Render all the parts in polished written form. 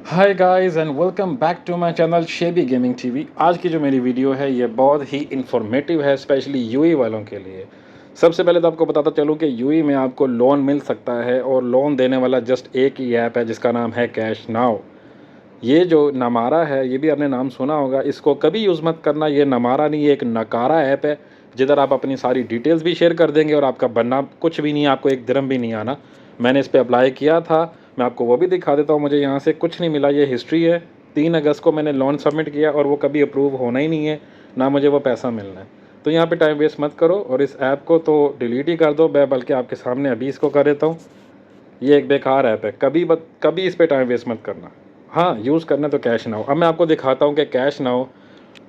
Hi guys and welcome back to my channel Shebi gaming TV. आज की जो मेरी वीडियो है ये बहुत ही इन्फॉर्मेटिव है, स्पेशली यूई वालों के लिए। सबसे पहले तो आपको बताता चलूँ कि यूई में आपको लोन मिल सकता है और लोन देने वाला जस्ट एक ही ऐप है जिसका नाम है कैश नाउ। ये जो नमारा है ये भी आपने नाम सुना होगा, इसको कभी यूज़ मत करना। ये नमारा नहीं, ये एक नकारा ऐप है जिधर आप अपनी सारी डिटेल्स भी शेयर कर देंगे और आपका बनना कुछ भी नहीं है, आपको एक दिरहम भी नहीं आना। मैंने इस पर अप्लाई किया था, मैं आपको वो भी दिखा देता हूँ। मुझे यहाँ से कुछ नहीं मिला, ये हिस्ट्री है। 3 अगस्त को मैंने लोन सबमिट किया और वो कभी अप्रूव होना ही नहीं है, ना मुझे वो पैसा मिलना है। तो यहाँ पे टाइम वेस्ट मत करो और इस ऐप को तो डिलीट ही कर दो। मैं बल्कि आपके सामने अभी इसको कर देता हूँ। ये एक बेकार ऐप है, कभी इस पर टाइम वेस्ट मत करना। हाँ, यूज़ करना तो कैश नाउ। अब मैं आपको दिखाता हूँ कि कैश नाउ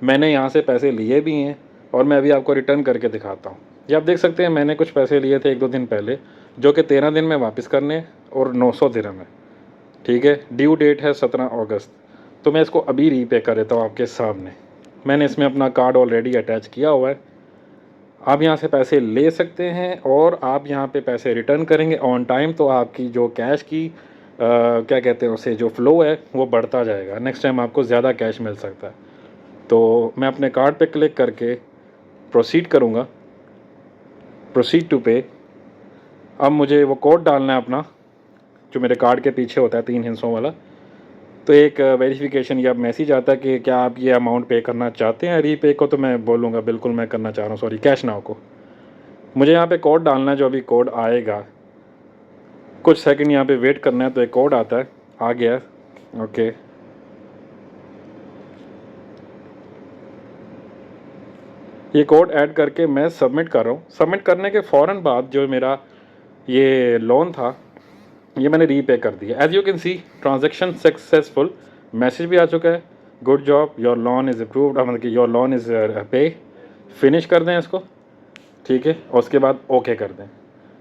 मैंने यहाँ से पैसे लिए भी हैं और मैं अभी आपको रिटर्न करके दिखाता हूँ। ये आप देख सकते हैं, मैंने कुछ पैसे लिए थे 1-2 दिन पहले, जो कि 13 दिन में वापस करने हैं और 900 दिरहम है। ठीक है, ड्यू डेट है 17 अगस्त। तो मैं इसको अभी रीपे कर देता हूँ आपके सामने। मैंने इसमें अपना कार्ड ऑलरेडी अटैच किया हुआ है। आप यहाँ से पैसे ले सकते हैं और आप यहाँ पे पैसे रिटर्न करेंगे ऑन टाइम, तो आपकी जो कैश की क्या कहते हैं उसे, जो फ़्लो है वो बढ़ता जाएगा। नेक्स्ट टाइम आपको ज़्यादा कैश मिल सकता है। तो मैं अपने कार्ड पे क्लिक करके प्रोसीड करूँगा, प्रोसीड टू पे। अब मुझे वो कोड डालना है अपना, जो मेरे कार्ड के पीछे होता है 3 हिस्सों वाला। तो एक वेरिफिकेशन या मैसेज आता है कि क्या आप ये अमाउंट पे करना चाहते हैं रीपे को। तो मैं बोलूँगा बिल्कुल मैं करना चाह रहा हूँ, सॉरी कैश नाउ को। मुझे यहाँ पे कोड डालना है, जो अभी कोड आएगा। कुछ सेकंड यहाँ पे वेट करना है। तो एक कोड आता है, आ गया। ओके, ये कोड ऐड करके मैं सबमिट कर रहा हूँ। सबमिट करने के फ़ौरन बाद जो मेरा ये लोन था ये मैंने रीपे कर दिया। As you can see transaction successful, message भी आ चुका है, good job, your loan is approved, मतलब कि your loan is pay. Finish कर दें इसको, ठीक है, और उसके बाद ओके कर दें।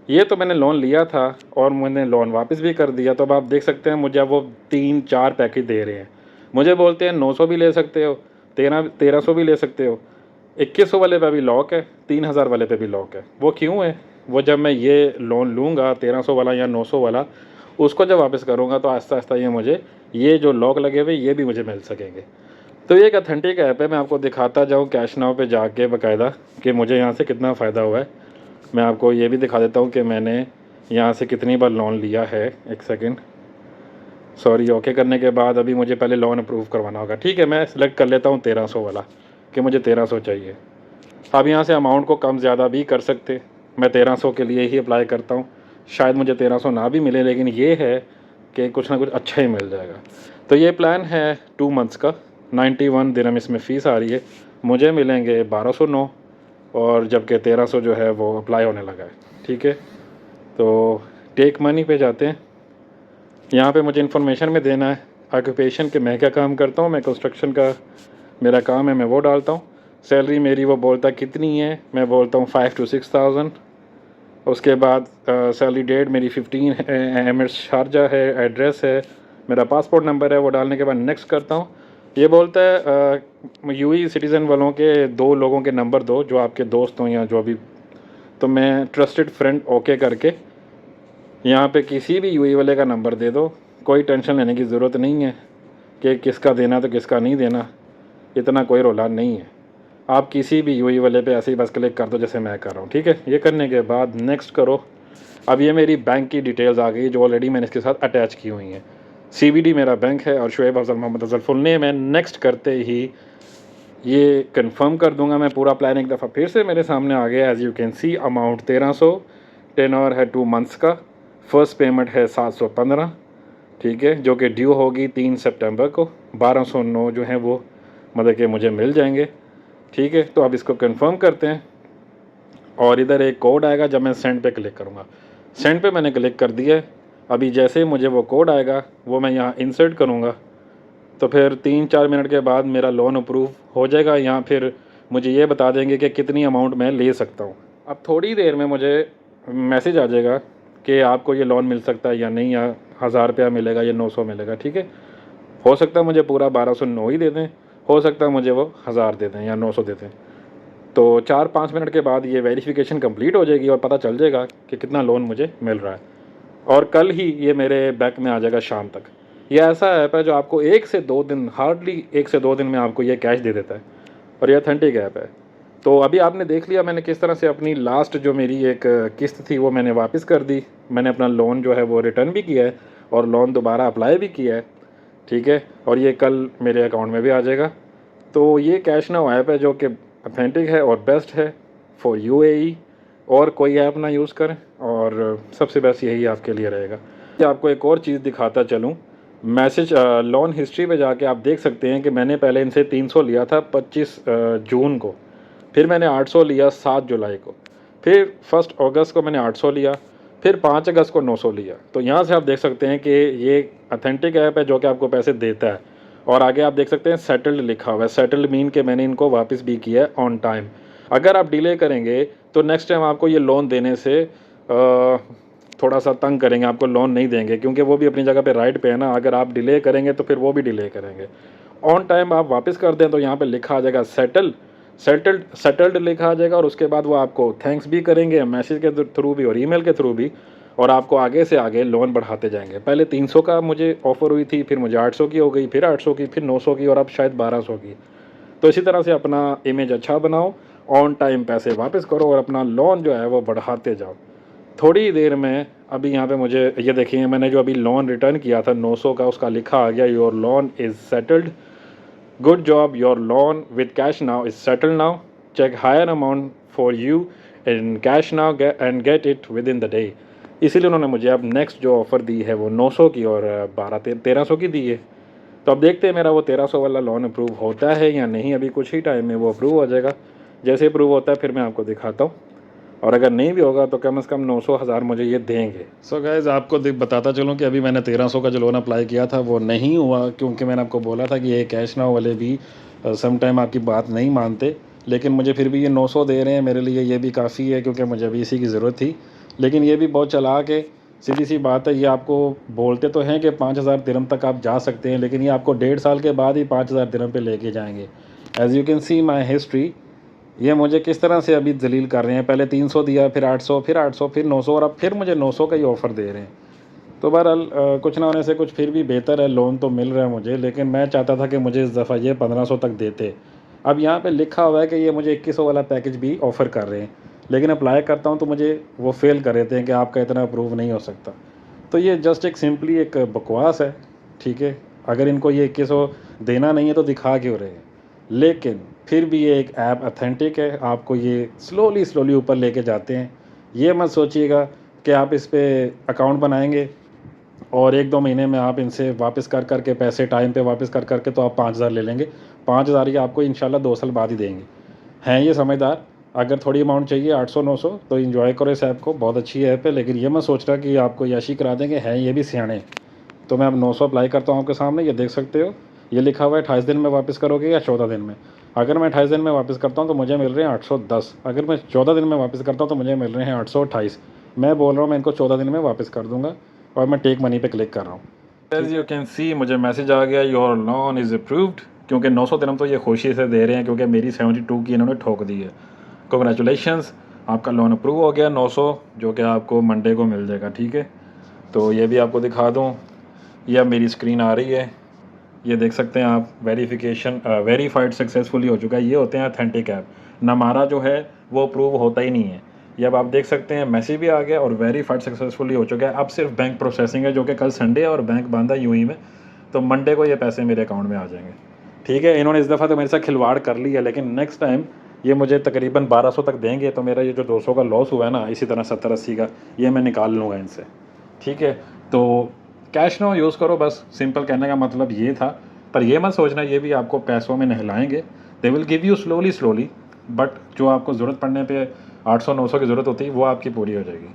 ये तो मैंने लोन लिया था और मैंने लोन वापस भी कर दिया। तो अब आप देख सकते हैं मुझे अब वो 3-4 पैकेज दे रहे हैं। मुझे बोलते हैं 900 भी ले सकते हो, 1300 भी ले सकते हो। 2100 वाले पे भी लॉक है, 3000 वाले पे भी लॉक है। वो क्यों है? वो जब मैं ये लोन लूँगा 1300 वाला या 900 वाला, उसको जब वापस करूँगा तो आहिस्ता आहिस्ता ये मुझे, ये जो लॉक लगे हुए ये भी मुझे मिल सकेंगे। तो ये एक अथेंटिक ऐप है। मैं आपको दिखाता जाऊँ कैश नाउ पे जाके बाकायदा कि मुझे यहाँ से कितना फ़ायदा हुआ है। मैं आपको ये भी दिखा देता हूँ कि मैंने यहाँ से कितनी बार लोन लिया है। एक सेकंड, सॉरी, ओके करने के बाद अभी मुझे पहले लोन अप्रूव करवाना होगा। ठीक है, मैं सिलेक्ट कर लेता हूँ 1300 वाला कि मुझे 1300 चाहिए। अब यहाँ से अमाउंट को कम ज़्यादा भी कर सकते, मैं 1300 के लिए ही अप्लाई करता हूँ। शायद मुझे 1300 ना भी मिले, लेकिन ये है कि कुछ ना कुछ अच्छा ही मिल जाएगा। तो ये प्लान है 2 मंथ्स का, 91 दिरहम इसमें फ़ीस आ रही है। मुझे मिलेंगे 1209 और जबकि 1300 जो है वो अप्लाई होने लगा है। ठीक है, तो टेक मनी पे जाते हैं। यहाँ पे मुझे इन्फॉर्मेशन में देना है ऑक्यूपेशन के मैं क्या काम करता हूँ। मैं कंस्ट्रक्शन का मेरा काम है, मैं वो डालता हूँ। सैलरी मेरी वो बोलता है कितनी है, मैं बोलता हूँ 5 to 6,000। उसके बाद सैलरी डेट मेरी 15 है, एमिरेट्स शारजा है, एड्रेस है, मेरा पासपोर्ट नंबर है। वो डालने के बाद नेक्स्ट करता हूँ। ये बोलता है यूई सिटीज़न वालों के 2 लोगों के नंबर दो जो आपके दोस्त हों या जो भी। तो मैं ट्रस्टेड फ्रेंड ओके करके यहाँ पे किसी भी यूई वाले का नंबर दे दो। कोई टेंशन लेने की ज़रूरत नहीं है कि किसका देना तो किसका नहीं देना, इतना कोई रोला नहीं है। आप किसी भी यूई वाले पे ऐसे ही बस क्लिक कर दो जैसे मैं कर रहा हूँ। ठीक है, ये करने के बाद नेक्स्ट करो। अब ये मेरी बैंक की डिटेल्स आ गई जो ऑलरेडी मैंने इसके साथ अटैच की हुई हैं। CBD मेरा बैंक है और शुएब अफजल मोहम्मद अफजल फुल नेम है। नेक्स्ट करते ही ये कंफर्म कर दूंगा मैं। पूरा प्लान एक दफ़ा फिर से मेरे सामने आ गया। As you can see amount 1300, tenure है 2 मंथ्स का, फर्स्ट पेमेंट है 715। ठीक है, जो कि ड्यू होगी 3 सितंबर को। 1209 जो हैं वो मतलब कि मुझे मिल जाएंगे। ठीक है, तो अब इसको कंफर्म करते हैं और इधर एक कोड आएगा जब मैं सेंड पे क्लिक करूँगा। सेंड पे मैंने क्लिक कर दिया है। अभी जैसे ही मुझे वो कोड आएगा वो मैं यहाँ इंसर्ट करूँगा, तो फिर 3-4 मिनट के बाद मेरा लोन अप्रूव हो जाएगा। यहाँ फिर मुझे ये बता देंगे कि कितनी अमाउंट मैं ले सकता हूँ। अब थोड़ी देर में मुझे मैसेज आ जाएगा कि आपको ये लोन मिल सकता है या नहीं, या 1000 रुपया मिलेगा या 900 मिलेगा। ठीक है, हो सकता है मुझे पूरा 1209 ही दे दें, हो सकता है मुझे वो 1000 दे दें या 900 दे दें। तो 4-5 मिनट के बाद ये वेरिफिकेशन कंप्लीट हो जाएगी और पता चल जाएगा कि कितना लोन मुझे मिल रहा है। और कल ही ये मेरे बैंक में आ जाएगा शाम तक। ये ऐसा ऐप है जो आपको 1 से 2 दिन, हार्डली 1 से 2 दिन में आपको ये कैश दे देता है, और ये ऑथेंटिक ऐप है। तो अभी आपने देख लिया मैंने किस तरह से अपनी लास्ट जो मेरी एक किस्त थी वो मैंने वापस कर दी। मैंने अपना लोन जो है वो रिटर्न भी किया है और लोन दोबारा अप्लाई भी किया है, ठीक है, और ये कल मेरे अकाउंट में भी आ जाएगा। तो ये कैश नाउ ऐप है जो कि ऑथेंटिक है और बेस्ट है फॉर यूएई, और कोई ऐप ना यूज़ करें, और सबसे बेस्ट यही आपके लिए रहेगा। आपको एक और चीज़ दिखाता चलूँ, मैसेज लोन हिस्ट्री पे जाके आप देख सकते हैं कि मैंने पहले इनसे 300 लिया था 25 जून को, फिर मैंने 800 लिया 7 जुलाई को, फिर 1 अगस्त को मैंने 800 लिया, फिर 5 अगस्त को 900 लिया। तो यहाँ से आप देख सकते हैं कि ये ऑथेंटिक ऐप है जो कि आपको पैसे देता है। और आगे आप देख सकते हैं सेटल्ड लिखा हुआ है। सेटल्ड मीन के मैंने इनको वापस भी किया है ऑन टाइम। अगर आप डिले करेंगे तो नेक्स्ट टाइम आपको ये लोन देने से थोड़ा सा तंग करेंगे, आपको लोन नहीं देंगे, क्योंकि वो भी अपनी जगह पे राइट पे है ना। अगर आप डिले करेंगे तो फिर वो भी डिले करेंगे। ऑन टाइम आप वापस कर दें तो यहाँ पे लिखा आ जाएगा सेटल्ड लिखा आ जाएगा, और उसके बाद वो आपको थैंक्स भी करेंगे मैसेज के थ्रू भी और ईमेल के थ्रू भी, और आपको आगे से आगे लोन बढ़ाते जाएंगे। पहले 300 का मुझे ऑफ़र हुई थी, फिर मुझे 800 की हो गई, फिर 800 की, फिर 900 की, और अब शायद 1200 की। तो इसी तरह से अपना इमेज अच्छा बनाओ, ऑन टाइम पैसे वापस करो और अपना लोन जो है वो बढ़ाते जाओ। थोड़ी देर में अभी यहाँ पे मुझे ये देखिए, मैंने जो अभी लोन रिटर्न किया था 900 का, उसका लिखा आ गया your loan is settled, good job, your loan with cash now is settled now, check higher amount for you in cash now and get it within the day. इसीलिए उन्होंने मुझे अब नेक्स्ट जो ऑफ़र दी है वो 900 की और 1300 की दी है। तो अब देखते हैं मेरा वो 1300 वाला लोन अप्रूव होता है या नहीं। अभी कुछ ही टाइम में वो अप्रूव हो जाएगा। जैसे अप्रूव होता है फिर मैं आपको दिखाता हूँ, और अगर नहीं भी होगा तो कम से कम 900,000 मुझे ये देंगे। सो गाइज़ आपको बताता चलूँ कि अभी मैंने 1300 का जो लोन अप्लाई किया था वो नहीं हुआ, क्योंकि मैंने आपको बोला था कि ये कैश नाउ वाले भी सम टाइम आपकी बात नहीं मानते। लेकिन मुझे फिर भी ये 900 दे रहे हैं, मेरे लिए ये भी काफ़ी है, क्योंकि मुझे अभी इसी की ज़रूरत थी। लेकिन ये भी बहुत चालाक है, सीधी सी बात है। ये आपको बोलते तो हैं कि 5000 दिरहम तक आप जा सकते हैं, लेकिन ये आपको 1.5 साल के बाद ही 5000 दिरहम पे लेके जाएंगे। As you can C my history, ये मुझे किस तरह से अभी जलील कर रहे हैं। पहले 300 दिया, फिर 800, फिर 800, फिर 900, और अब फिर मुझे 900 का ही ऑफ़र दे रहे हैं। तो बहरहाल कुछ ना होने से कुछ फिर भी बेहतर है, लोन तो मिल रहा है मुझे, लेकिन मैं चाहता था कि मुझे इस दफ़ा ये 1500 तक देते। अब यहाँ पे लिखा हुआ है कि ये मुझे 2100 वाला पैकेज भी ऑफ़र कर रहे हैं, लेकिन अप्लाई करता हूँ तो मुझे वो फेल कर देते हैं कि आपका इतना अप्रूव नहीं हो सकता। तो ये जस्ट एक सिंपली एक बकवास है, ठीक है। अगर इनको ये 2100 देना नहीं है तो दिखा क्यों रहे हैं। लेकिन फिर भी ये एक ऐप ऑथेंटिक है, आपको ये स्लोली ऊपर लेके जाते हैं। ये मत सोचिएगा कि आप इस पर अकाउंट बनाएंगे और 1-2 महीने में आप इनसे वापस कर करके पैसे टाइम पे वापस कर करके तो आप 5000 ले लेंगे। 5000 ये आपको इंशाल्लाह 2 साल बाद ही देंगे। हैं ये समझदार। अगर थोड़ी अमाउंट चाहिए 800-900 तो इन्जॉय करो इस ऐप को, बहुत अच्छी ऐप है। लेकिन ये मत सोच रहा कि आपको याशी करा देंगे, हैं ये भी सियाने। तो मैं अब 900 अप्लाई करता हूँ आपके सामने, ये देख सकते हो। ये लिखा हुआ है 28 दिन में वापस करोगे या 14 दिन में। अगर मैं 28 दिन में वापस करता हूँ तो मुझे मिल रहे हैं 810। अगर मैं 14 दिन में वापस करता हूँ तो मुझे मिल रहे हैं 828। मैं बोल रहा हूँ मैं इनको 14 दिन में वापस कर दूँगा, और मैं टेक मनी पे क्लिक कर रहा हूँ। एज यू कैन सी मुझे मैसेज आ गया योर लोन इज़ अप्रूव्ड, क्योंकि 900 दिन तो ये खुशी से दे रहे हैं, क्योंकि मेरी 72 की इन्होंने ठोक दी है। कंग्रेचुलेशंस, आपका लोन अप्रूव हो गया 900, जो कि आपको मंडे को मिल जाएगा, ठीक है। तो ये भी आपको दिखा दूँ, यह मेरी स्क्रीन आ रही है, ये देख सकते हैं आप। वेरिफिकेशन वेरीफाइड सक्सेसफुली हो चुका है। ये होते हैं ऑथेंटिक ऐप। हमारा जो है वो अप्रूव होता ही नहीं है। ये अब आप देख सकते हैं मैसेज भी आ गया और वेरीफाइड सक्सेसफुली हो चुका है। अब सिर्फ बैंक प्रोसेसिंग है, जो कि कल संडे है और बैंक बंद है यूएई में, तो मंडे को ये पैसे मेरे अकाउंट में आ जाएंगे, ठीक है। इन्होंने इस दफ़ा तो मेरे साथ खिलवाड़ कर लिया, लेकिन नेक्स्ट टाइम ये मुझे तकरीबन 1200 तक देंगे, तो मेरा ये जो 200 का लॉस हुआ है ना, इसी तरह 70-80 का, ये मैं निकाल लूँगा इनसे, ठीक है। तो कैश नाउ यूज़ करो, बस सिंपल कहने का मतलब ये था। पर ये मत सोचना ये भी आपको पैसों में नहलाएंगे। They will give you slowly, but जो आपको ज़रूरत पड़ने पे 800-900 की ज़रूरत होती है वो आपकी पूरी हो जाएगी।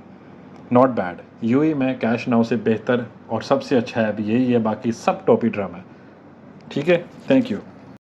Not bad. यूएई में कैश नाउ से बेहतर और सबसे अच्छा ऐप यही है, बाकी सब टॉपी ड्रामा है, ठीक है। Thank you.